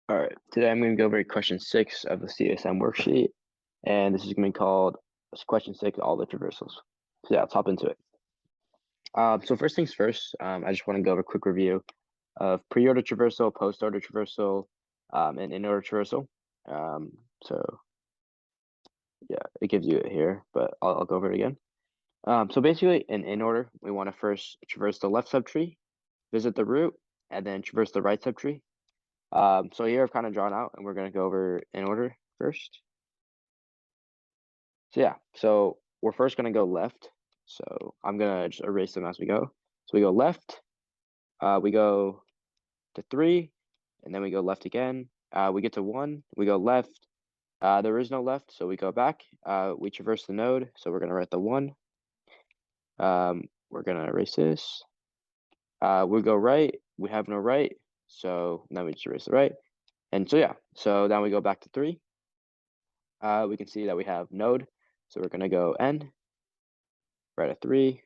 All right, today I'm going to go over question 6 of the CSM worksheet, and this is going to be called question 6, all the traversals. So yeah, let's hop into it. So first things first, I just want to go over a quick review of pre-order traversal, post-order traversal, and in-order traversal. So yeah, it gives you it here, but I'll go over it again. So basically, in order, we want to first traverse the left subtree, visit the root, and then traverse the right subtree. So here I've kind of drawn out, and we're going to go over in order first. So yeah, so we're first going to go left. So I'm going to just erase them as we go. So we go left, we go to 3, and then we go left again. We get to 1, we go left. There is no left, so we go back. We traverse the node, so we're going to write the 1. We're going to erase this. We go right, we have no right, so now we just erase the right. And so yeah, so now we go back to 3. We can see that we have node, so we're going to go n, write a 3.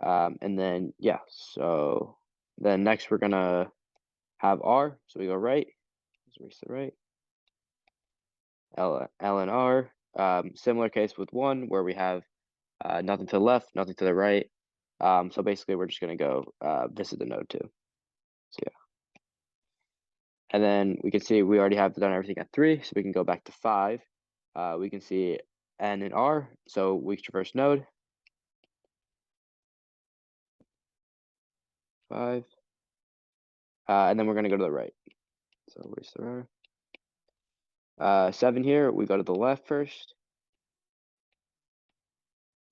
And then, yeah, so then next we're going to have R. So we go right, let's erase the right, L and R. Similar case with 1 where we have nothing to the left, nothing to the right. So basically we're just going to go visit the node 2. So yeah. And then we can see we already have done everything at 3, so we can go back to 5. We can see N and R, so we traverse node. 5. And then we're going to go to the right. So erase the R. 7 here, we go to the left first.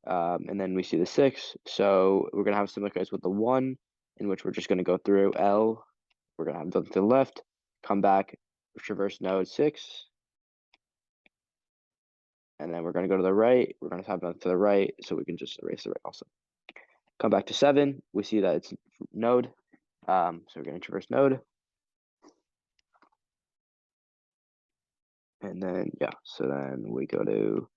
And then we see the 6. So we're going to have a similar case with the 1, in which we're just going to go through L. We're going to have something to the left, come back, traverse node 6. And then we're going to go to the right. We're going to have nothing to the right, so we can just erase the right also. Come back to 7. We see that it's node. So we're going to traverse node. And then, yeah, so then we go to,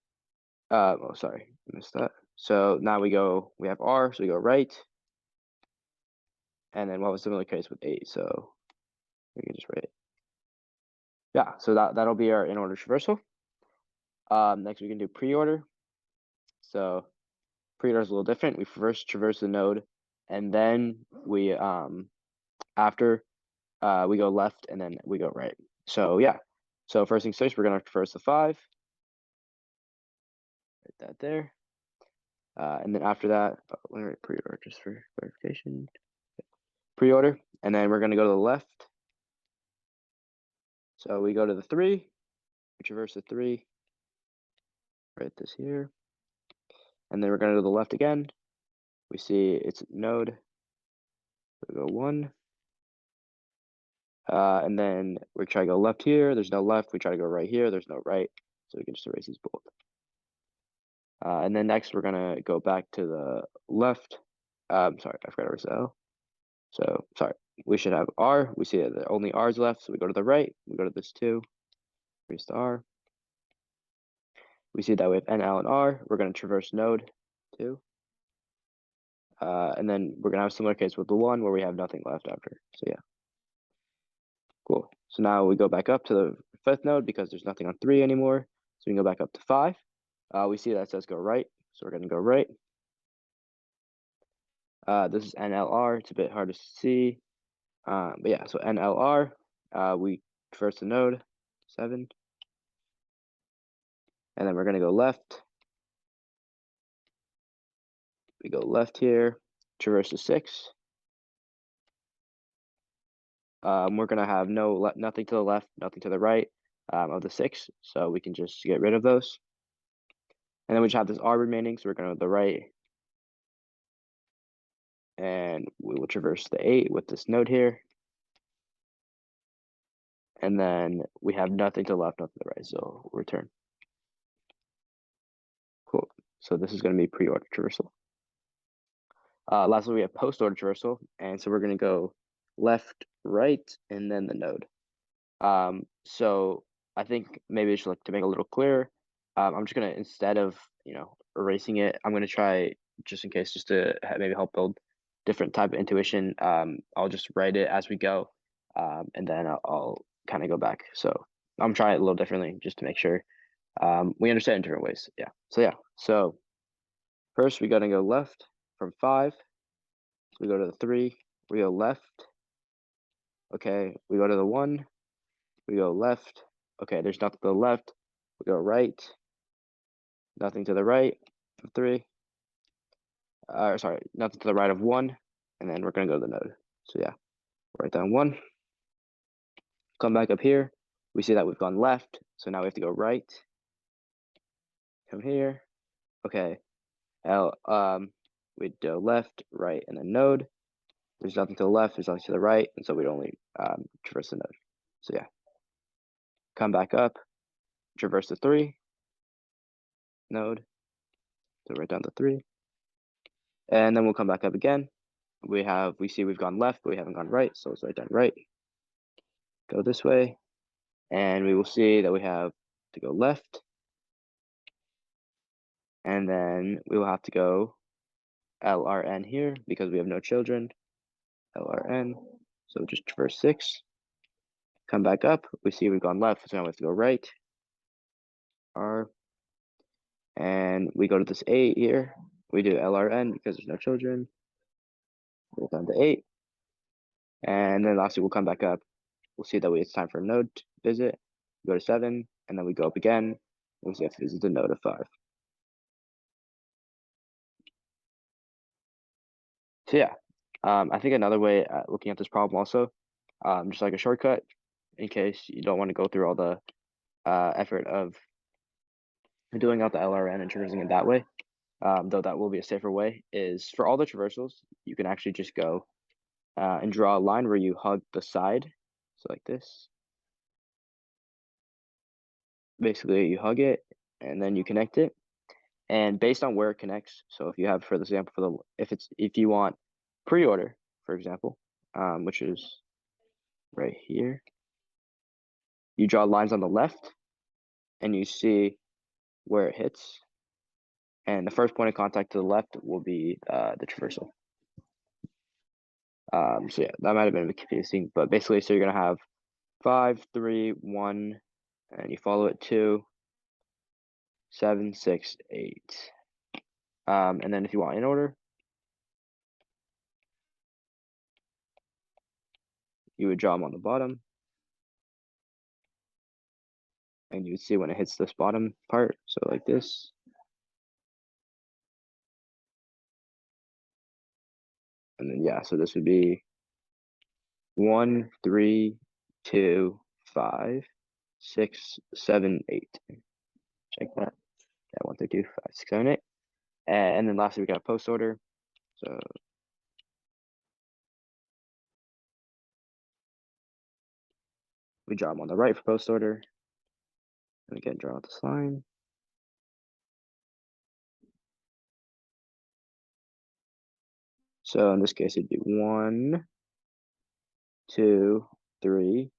oh, sorry, I missed that. So now we have R, so we go right. And then we'll have a similar case with 8, so we can just write it. Yeah, so that'll be our in-order traversal. Next we can do pre-order. So pre-order is a little different. We first traverse the node, and then we after we go left, and then we go right. So yeah, so first things first, we're gonna traverse the 5. Write that there. And then after that, let me write pre-order just for clarification. Pre-order, and then we're gonna go to the left. So we go to the 3, we traverse the 3, write this here, and then we're gonna go to the left again. We see it's node, we go 1, and then we try to go left here, there's no left, we try to go right here, there's no right, so we can just erase these both. And then next we're gonna go back to the left. Sorry, I forgot to erase L. So sorry, we should have R. We see that the only R's left, so we go to the right. We go to this 2, erase the R. We see that we have N, L, and R. We're gonna traverse node 2. And then we're gonna have a similar case with the 1 where we have nothing left after. So yeah, cool. So now we go back up to the 5th node because there's nothing on 3 anymore. So we can go back up to 5. We see that it says go right, so we're gonna go right. This is NLR. It's a bit hard to see, but yeah. So NLR. We traverse the node 7, and then we're gonna go left. We go left here, traverse the 6. We're gonna have nothing to the left, nothing to the right of the 6, so we can just get rid of those. And then we just have this R remaining, so we're gonna go to the right, and we will traverse the 8 with this node here. And then we have nothing to the left, nothing to the right, so we'll return. Cool. So this is gonna be pre-order traversal. Lastly, we have post-order traversal, and so we're gonna go left, right, and then the node. So I think maybe just like to make it a little clearer, I'm just gonna, instead of erasing it, I'm gonna try, just in case, just to maybe help build different type of intuition. I'll just write it as we go. and then I'll kind of go back. So I'm trying it a little differently just to make sure we understand in different ways. Yeah. So first we got to go left from 5. So we go to the 3. We go left. Okay. We go to the 1. We go left. Okay. There's nothing to the left. We go right. Nothing to the right of 3. Sorry, nothing to the right of 1. And then we're going to go to the node. So yeah, write down 1. Come back up here. We see that we've gone left. So now we have to go right. Come here. Okay. We'd go left, right, and then node. There's nothing to the left, there's nothing to the right, and so we'd only traverse the node. So yeah. Come back up, traverse the 3 node. So write down the 3. And then we'll come back up again. We see we've gone left, but we haven't gone right, so let's write down right. Go this way. And we will see that we have to go left. And then we will have to go LRN here because we have no children. LRN. So just traverse 6. Come back up. We see we've gone left, so now we have to go right. R. And we go to this 8 here. We do LRN because there's no children. We'll go down to 8. And then lastly, we'll come back up. We'll see that it's time for a node visit. Go to 7, and then we go up again. We'll see if this is the node of 5. So yeah, I think another way at looking at this problem also, just like a shortcut, in case you don't want to go through all the effort of doing out the LRN and traversing it that way, though that will be a safer way, is for all the traversals, you can actually just go and draw a line where you hug the side. So like this. Basically, you hug it and then you connect it. And based on where it connects, so if you have, for example, if you want pre-order, for example, which is right here, you draw lines on the left and you see where it hits. And the first point of contact to the left will be the traversal. So yeah, that might have been a bit confusing, but basically, so you're gonna have 5, 3, 1, and you follow it 2, 7, 6, 8. And then if you want in order, you would draw them on the bottom. And you would see when it hits this bottom part, so like this. And then yeah, so this would be 1, 3, 2, 5, 6, 7, 8. Check that. Yeah, 1, 2, 5, 6, 7, 8. And then lastly, we got a post order. So we draw them on the right for post order. And again, draw out this line. So in this case, it'd be 1, 2, 3,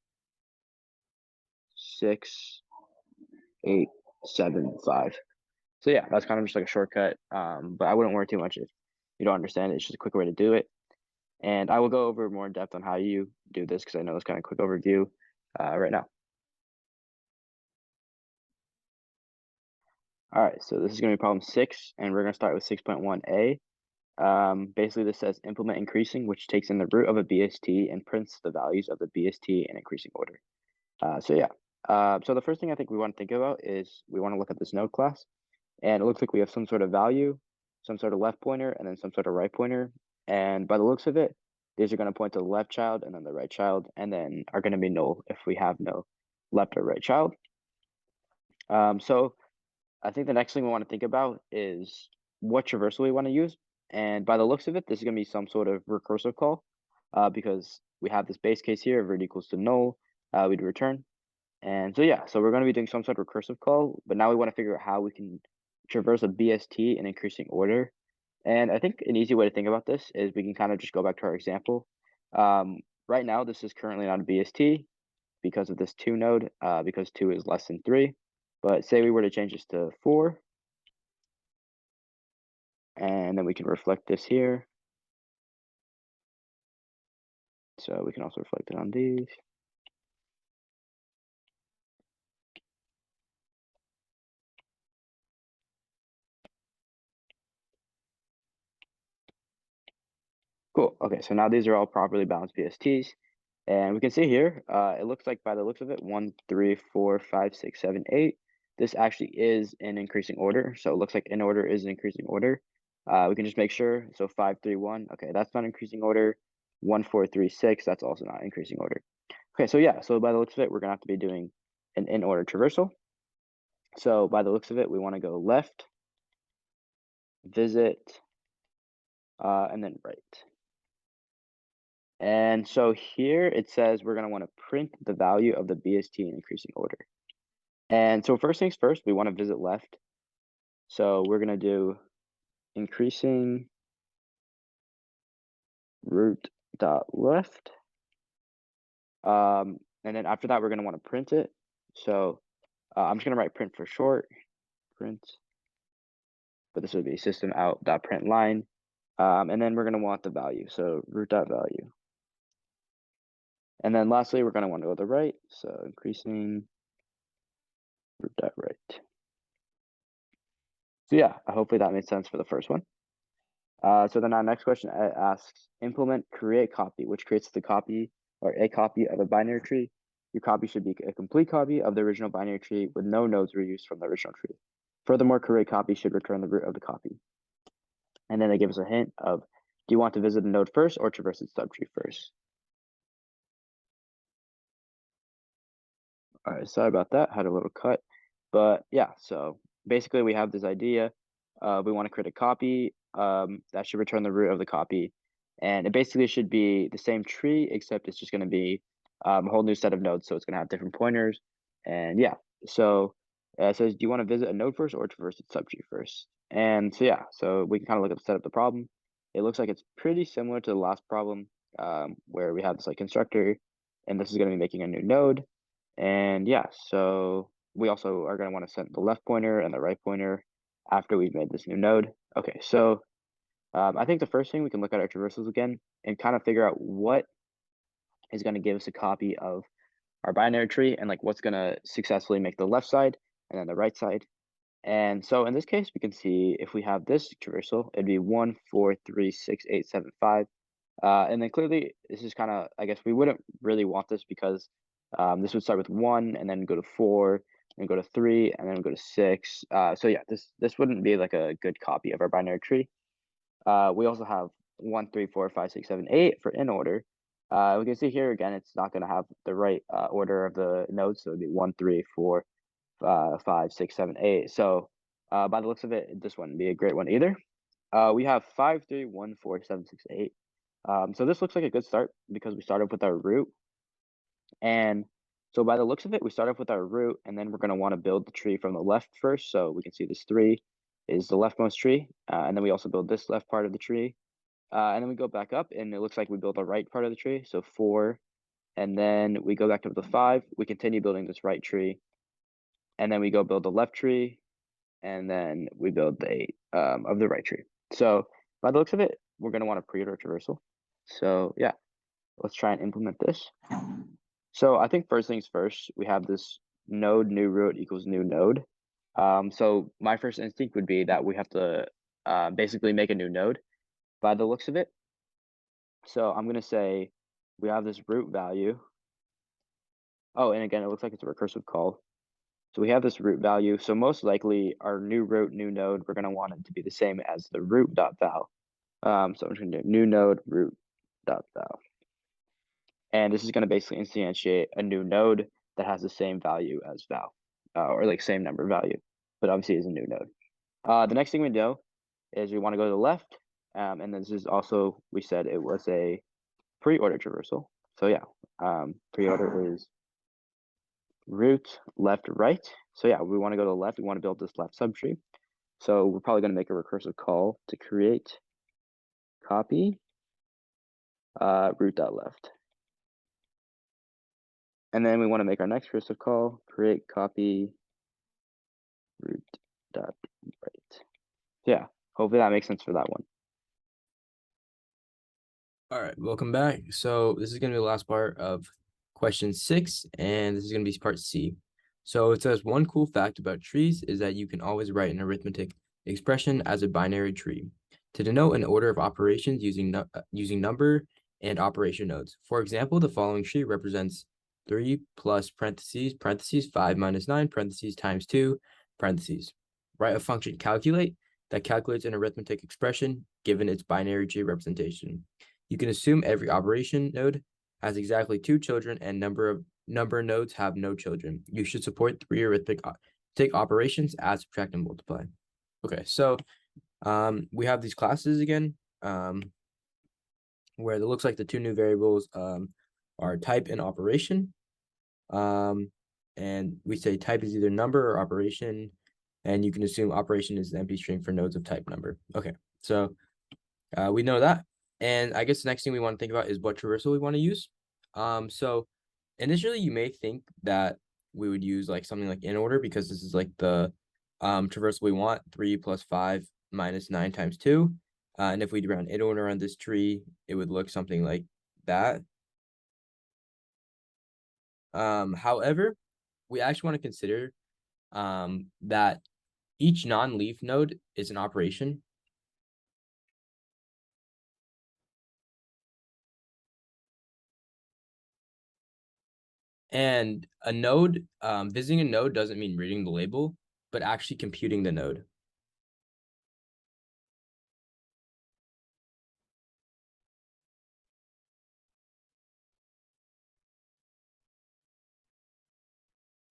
6, 8, 7, 5. So yeah, that's kind of just like a shortcut. But I wouldn't worry too much if you don't understand it. It's just a quick way to do it. And I will go over more in depth on how you do this because I know it's kind of a quick overview right now. All right, so this is going to be problem 6, and we're going to start with 6.1a. Basically, this says implement increasing, which takes in the root of a BST and prints the values of the BST in increasing order. So yeah, so the first thing I think we want to think about is we want to look at this node class, and it looks like we have some sort of value, some sort of left pointer, and then some sort of right pointer. And by the looks of it, these are going to point to the left child and then the right child, and then are going to be null if we have no left or right child. So I think the next thing we want to think about is what traversal we want to use. And by the looks of it, this is going to be some sort of recursive call because we have this base case here, if it equals to null, we'd return. And so yeah, so we're going to be doing some sort of recursive call, but now we want to figure out how we can traverse a BST in increasing order. And I think an easy way to think about this is we can kind of just go back to our example. Right now, this is currently not a BST because of this 2 node, because 2 is less than 3. But say we were to change this to 4, and then we can reflect this here So we can also reflect it on these. Cool. Okay, so now these are all properly balanced BSTs. And we can see here, it looks like by the looks of it, 1, 3, 4, 5, 6, 7, 8. This actually is in increasing order. So it looks like in order is in increasing order. We can just make sure. So 5, 3, 1. Okay, that's not increasing order. 1, 4, 3, 6. That's also not increasing order. Okay, so yeah, so by the looks of it, we're gonna have to be doing an in order traversal. So by the looks of it, we want to go left, visit, and then right. And so here it says we're going to want to print the value of the BST in increasing order. And so first things first, we want to visit left. So we're going to do increasing root dot left. And then after that, we're going to want to print it. So I'm just going to write print for short, print, but this would be system out dot print line. And then we're going to want the value. So root dot value. And then lastly, we're going to want to go to the right. So increasing root dot right. So yeah, hopefully that made sense for the first one. So then our next question asks, implement create copy, which creates the copy or a copy of a binary tree. Your copy should be a complete copy of the original binary tree with no nodes reused from the original tree. Furthermore, create copy should return the root of the copy. And then they give us a hint of, do you want to visit a node first or traverse its subtree first? All right, sorry about that, had a little cut. But yeah, so basically we have this idea. We want to create a copy that should return the root of the copy. And it basically should be the same tree, except it's just going to be a whole new set of nodes. So it's going to have different pointers. And yeah, so it says, do you want to visit a node first or traverse its subtree first? And so yeah, so we can kind of look at the setup of the problem. It looks like it's pretty similar to the last problem where we have this like constructor, and this is going to be making a new node. And yeah, so we also are going to want to set the left pointer and the right pointer after we've made this new node. Okay, so I think the first thing we can look at our traversals again and kind of figure out what is going to give us a copy of our binary tree and like what's going to successfully make the left side and then the right side. And so in this case, we can see if we have this traversal, it'd be 1, 4, 3, 6, 8, 7, 5. And then clearly, this is kind of, I guess we wouldn't really want this because this would start with 1 and then go to 4 and go to 3 and then go to 6. So yeah, this wouldn't be like a good copy of our binary tree. We also have 1, 3, 4, 5, 6, 7, 8 for in order. We can see here again, it's not going to have the right order of the nodes. So it'd be 1, 3, 4, 5, 6, 7, 8. So by the looks of it, this wouldn't be a great one either. We have 5, 3, 1, 4, 7, 6, 8. So this looks like a good start because we started with our root. And so by the looks of it, we start off with our root, and then we're going to want to build the tree from the left first. So we can see this 3 is the leftmost tree. And then we also build this left part of the tree. And then we go back up, and it looks like we build the right part of the tree. So 4. And then we go back to the 5. We continue building this right tree. And then we go build the left tree. And then we build the 8 of the right tree. So by the looks of it, we're going to want to pre-order traversal. So yeah, let's try and implement this. So I think first things first, we have this node new root equals new node. So my first instinct would be that we have to basically make a new node by the looks of it. So I'm going to say we have this root value. Oh, and again, it looks like it's a recursive call. So we have this root value. So most likely our new root, new node, we're going to want it to be the same as the root.val. So I'm just going to do new node root.val. And this is going to basically instantiate a new node that has the same value as val, or like same number value, but obviously is a new node. The next thing we do is we want to go to the left, and this is also, we said it was a pre-order traversal. So yeah, pre-order is root left right. So yeah, we want to go to the left. We want to build this left subtree. So we're probably going to make a recursive call to create copy root.left. And then we want to make our next recursive call, create copy root.right. Yeah, hopefully that makes sense for that one. All right, welcome back. So this is going to be the last part of question 6, and this is going to be part C. So it says one cool fact about trees is that you can always write an arithmetic expression as a binary tree to denote an order of operations using number and operation nodes. For example, the following tree represents 3 plus parentheses 5 minus 9 parentheses times 2 parentheses. Write a function calculate that calculates an arithmetic expression given its binary tree representation. You can assume every operation node has exactly 2 children and number nodes have no children. You should support 3 arithmetic operations: add, subtract, and multiply. Okay, so we have these classes again, where it looks like the 2 new variables are type and operation. And we say type is either number or operation, and you can assume operation is an empty string for nodes of type number. Okay, so we know that. And I guess the next thing we want to think about is what traversal we want to use. So initially you may think that we would use like something like in order because this is like the traversal we want, 3 plus 5 minus 9 times 2. And if we ran in order on this tree, it would look something like that. However, we actually want to consider that each non-leaf node is an operation. And a node, visiting a node doesn't mean reading the label, but actually computing the node.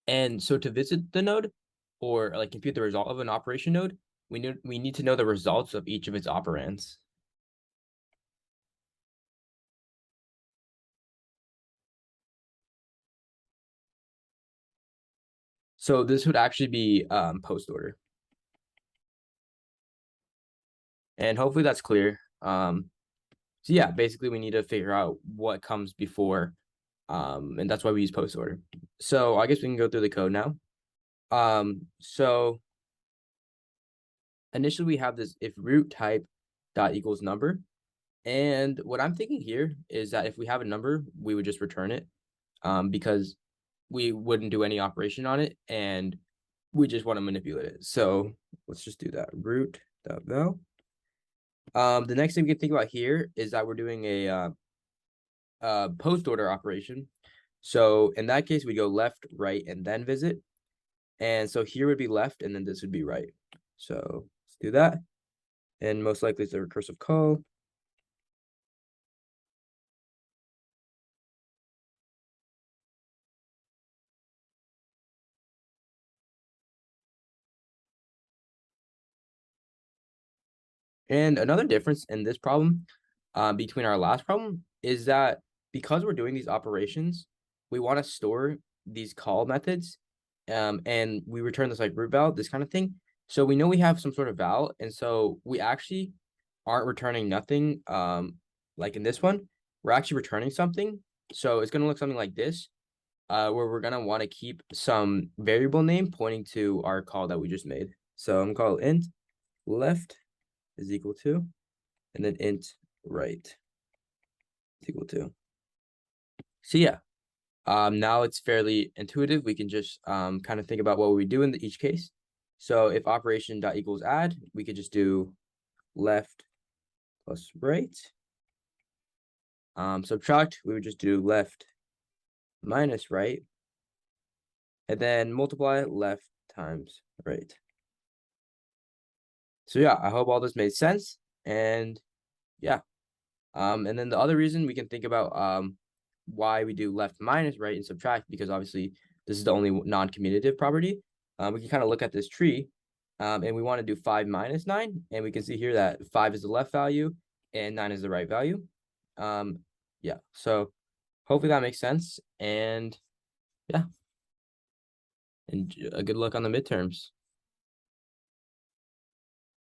And so to visit the node or like compute the result of an operation node, we need to know the results of each of its operands. So this would actually be post order. And hopefully that's clear. So yeah, basically we need to figure out what comes before, and that's why we use post order. So I guess we can go through the code now. So initially we have this if root type dot equals number. And what I'm thinking here is that if we have a number, we would just return it, because we wouldn't do any operation on it and we just want to manipulate it. So let's just do that. Root dot val. The next thing we can think about here is that we're doing a post order operation. So in that case, we go left, right, and then visit. And so here would be left, and then this would be right. So let's do that. And most likely it's a recursive call. And another difference in this problem between our last problem is that because we're doing these operations, we want to store these call methods, and we return this like root val, this kind of thing. So we know we have some sort of val, and so we actually aren't returning nothing like in this one. We're actually returning something. So it's going to look something like this, where we're going to want to keep some variable name pointing to our call that we just made. So I'm going to call int left is equal to, and then int right is equal to. So yeah, now it's fairly intuitive. We can just kind of think about what we do in each case. So if operation dot equals add, we could just do left plus right. Subtract, we would just do left minus right. And then multiply left times right. So yeah, I hope all this made sense. And yeah. And then the other reason we can think about why we do left minus right and subtract, because obviously this is the only non-commutative property. We can kind of look at this tree, and we want to do 5 minus 9, and we can see here that 5 is the left value and 9 is the right value. Yeah, so hopefully that makes sense, and yeah, and good luck on the midterms.